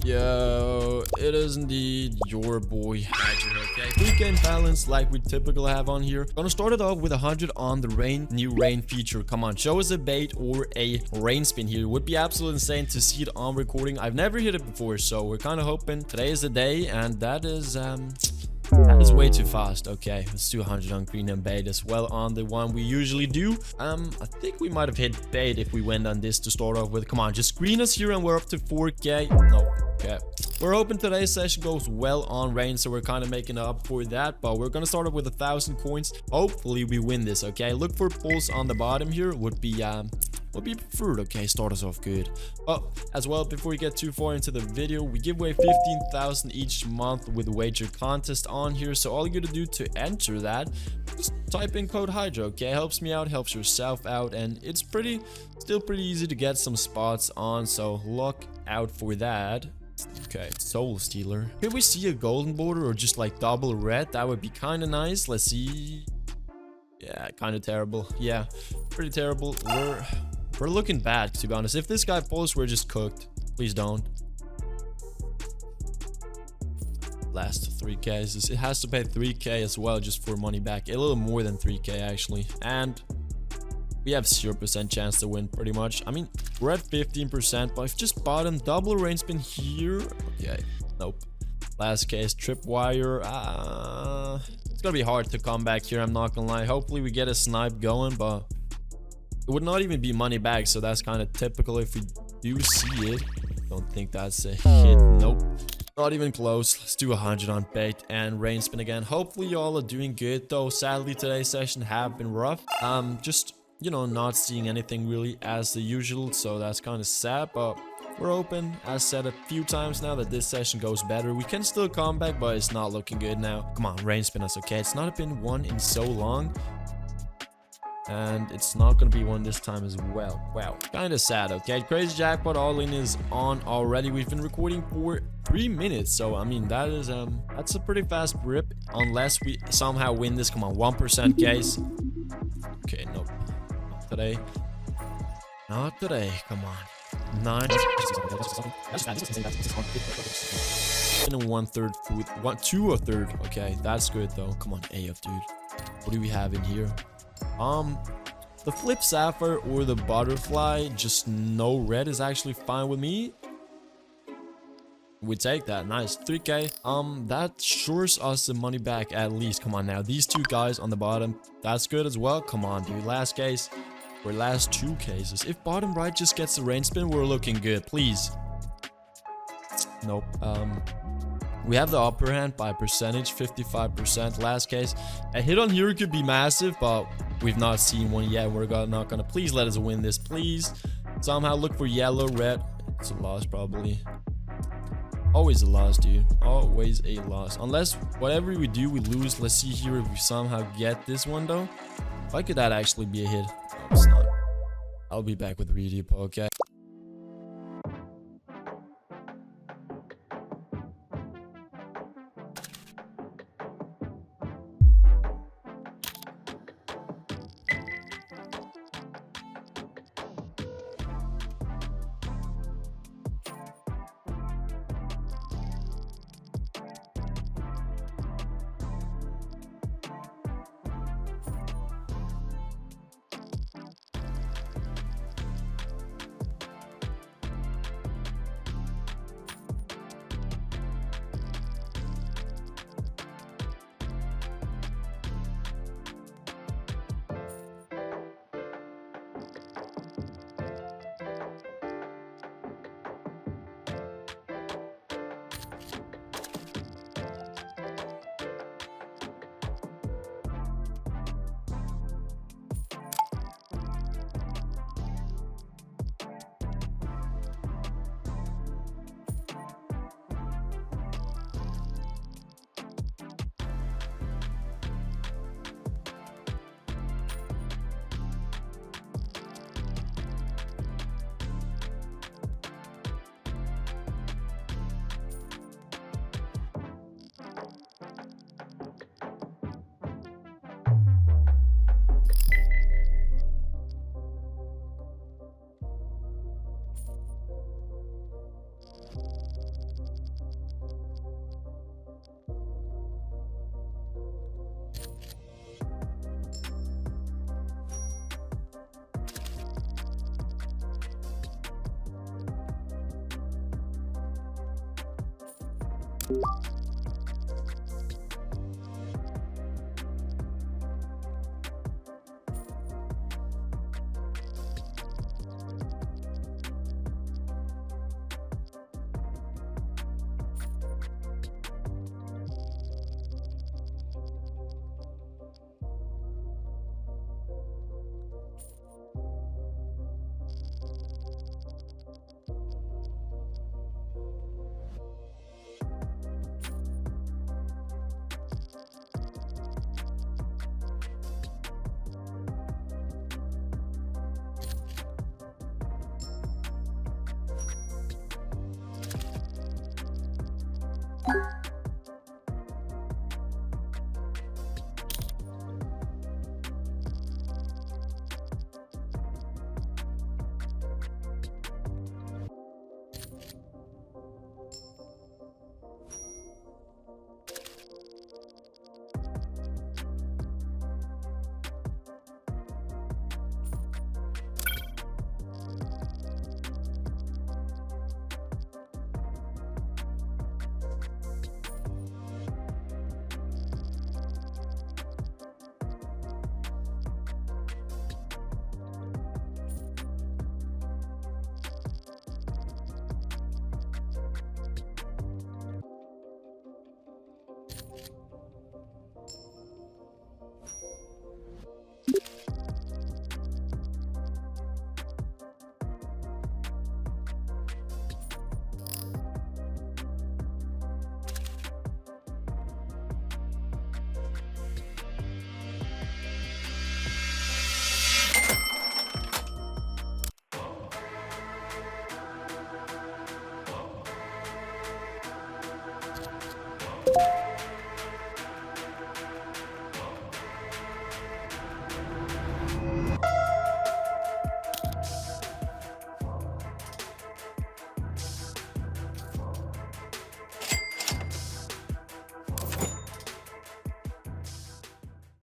Yo, it is indeed your boy Hydra, okay? Free game balance like we typically have on here. Gonna start it off with 100 on the new rain feature. Come on, show us a bait or a rain spin here. Would be absolutely insane to see it on recording. I've never hit it before, so we're kind of hoping today is the day, and that is way too fast. Okay, let's do 100 on green and bait as well on the one we usually do. I think we might have hit bait if we went on this to start off with. Come on, just green us here and we're up to 4k. No, okay. We're hoping today's session goes well on rain, so we're kind of making up for that, but we're gonna start off with 1,000 coins. Hopefully we win this, okay? Look for pulls on the bottom here would be preferred. Okay, start us off good. Oh, as well, before we get too far into the video, we give away 15,000 each month with a wager contest on here, so all you gotta do to enter that, just type in code Hydra, okay? Helps me out, helps yourself out, and it's still pretty easy to get some spots on, so look out for that. Okay, Soul Stealer. Could we see a golden border or just like double red? That would be kind of nice. Let's see. Yeah, kind of terrible. Yeah, pretty terrible. We're looking bad, to be honest. If this guy pulls, we're just cooked. Please don't. Last 3k. It has to pay 3k as well just for money back. A little more than 3k actually. And we have 0% chance to win pretty much. I mean, we're at 15%, but I've just bottom double rain spin here. Okay, nope. Last case, tripwire. It's gonna be hard to come back here, I'm not gonna lie. Hopefully we get a snipe going, but it would not even be money back, so that's kind of typical if we do see it. Don't think that's a hit. Nope, not even close. Let's do 100 on bait and rain spin again. Hopefully y'all are doing good though. Sadly today's session have been rough. Just, you know, not seeing anything really as the usual, so that's kind of sad, but we're open, as said a few times now, that this session goes better. We can still come back, but it's not looking good now. Come on, rain spin us, okay? It's not been one in so long, and it's not gonna be one this time as well. Wow, kind of sad. Okay, crazy jackpot all-in is on already. We've been recording for 3 minutes, so I mean that is that's a pretty fast rip, unless we somehow win this. Come on, 1% case. Okay, nope, not today, not today. Come on, 9 and 1/3 food, 2 1/3. Okay, that's good though. Come on, AF dude, what do we have in here? The flip sapphire or the butterfly, just no red is actually fine with me. We take that. Nice, 3k. That shores us the money back at least. Come on now, these two guys on the bottom, that's good as well. Come on dude, last case or last 2 cases. If bottom right just gets the rain spin, we're looking good. Please. Nope. We have the upper hand by percentage, 55%. Last case, a hit on here could be massive, but we've not seen one yet. We're not gonna. Please let us win this, please. Somehow look for yellow, red. It's a loss probably. Always a loss, dude. Always a loss. Unless whatever we do, we lose. Let's see here if we somehow get this one though. Why could that actually be a hit? No, it's not. I'll be back with Redepo, okay? you